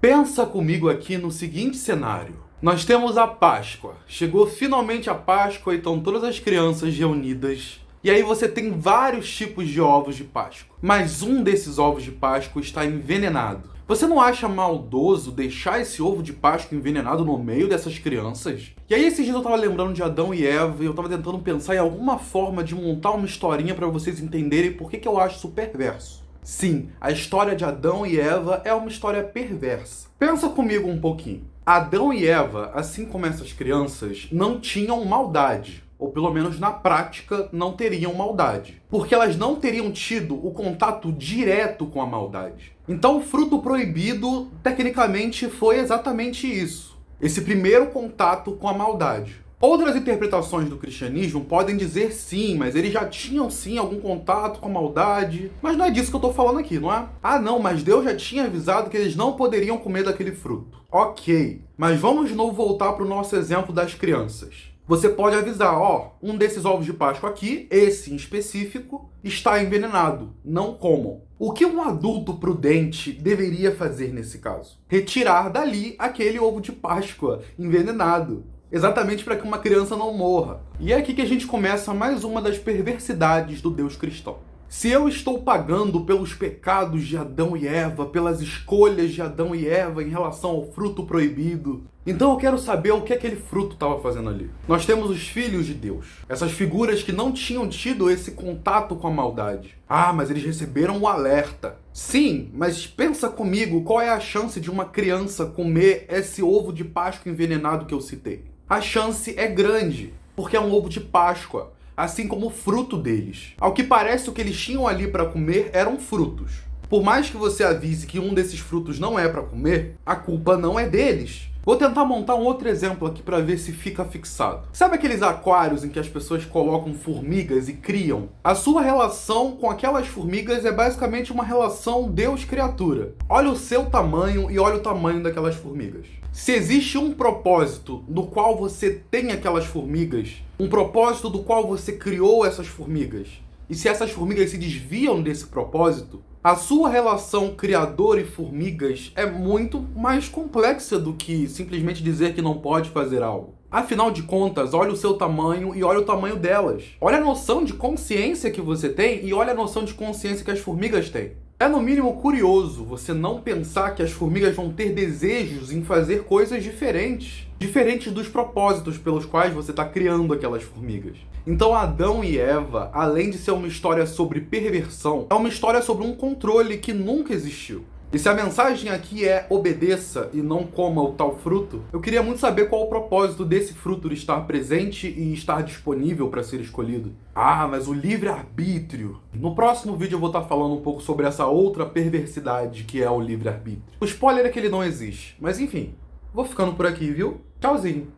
Pensa comigo aqui no seguinte cenário. Nós temos a Páscoa. Chegou finalmente a Páscoa e estão todas as crianças reunidas. E aí você tem vários tipos de ovos de Páscoa. Mas um desses ovos de Páscoa está envenenado. Você não acha maldoso deixar esse ovo de Páscoa envenenado no meio dessas crianças? E aí esses dias eu tava lembrando de Adão e Eva e eu tava tentando pensar em alguma forma de montar uma historinha para vocês entenderem por que eu acho isso perverso. Sim, a história de Adão e Eva é uma história perversa. Pensa comigo um pouquinho. Adão e Eva, assim como essas crianças, não tinham maldade. Ou pelo menos na prática não teriam maldade. Porque elas não teriam tido o contato direto com a maldade. Então o fruto proibido, tecnicamente, foi exatamente isso. Esse primeiro contato com a maldade. Outras interpretações do cristianismo podem dizer sim, mas eles já tinham sim algum contato com a maldade. Mas não é disso que eu tô falando aqui, não é? Ah não, mas Deus já tinha avisado que eles não poderiam comer daquele fruto. Ok, mas vamos de novo voltar para o nosso exemplo das crianças. Você pode avisar, ó, um desses ovos de Páscoa aqui, esse em específico, está envenenado, não comam. O que um adulto prudente deveria fazer nesse caso? Retirar dali aquele ovo de Páscoa envenenado. Exatamente para que uma criança não morra. E é aqui que a gente começa mais uma das perversidades do Deus cristão. Se eu estou pagando pelos pecados de Adão e Eva, pelas escolhas de Adão e Eva em relação ao fruto proibido, então eu quero saber o que aquele fruto estava fazendo ali. Nós temos os filhos de Deus, essas figuras que não tinham tido esse contato com a maldade. Ah, mas eles receberam o alerta. Sim, mas pensa comigo, qual é a chance de uma criança comer esse ovo de Páscoa envenenado que eu citei? A chance é grande, porque é um ovo de Páscoa, assim como o fruto deles. Ao que parece, o que eles tinham ali para comer eram frutos. Por mais que você avise que um desses frutos não é para comer, a culpa não é deles. Vou tentar montar um outro exemplo aqui para ver se fica fixado. Sabe aqueles aquários em que as pessoas colocam formigas e criam? A sua relação com aquelas formigas é basicamente uma relação Deus-criatura. Olha o seu tamanho e olha o tamanho daquelas formigas. Se existe um propósito do qual você tem aquelas formigas, um propósito do qual você criou essas formigas, e se essas formigas se desviam desse propósito, a sua relação criador e formigas é muito mais complexa do que simplesmente dizer que não pode fazer algo. Afinal de contas, olha o seu tamanho e olha o tamanho delas. Olha a noção de consciência que você tem e olha a noção de consciência que as formigas têm. É no mínimo curioso você não pensar que as formigas vão ter desejos em fazer coisas diferentes dos propósitos pelos quais você está criando aquelas formigas. Então Adão e Eva, além de ser uma história sobre perversão, é uma história sobre um controle que nunca existiu. E se a mensagem aqui é obedeça e não coma o tal fruto, eu queria muito saber qual o propósito desse fruto estar presente e estar disponível para ser escolhido. Ah, mas o livre-arbítrio. No próximo vídeo eu vou estar falando um pouco sobre essa outra perversidade que é o livre-arbítrio. O spoiler é que ele não existe, mas enfim, vou ficando por aqui, viu? Tchauzinho!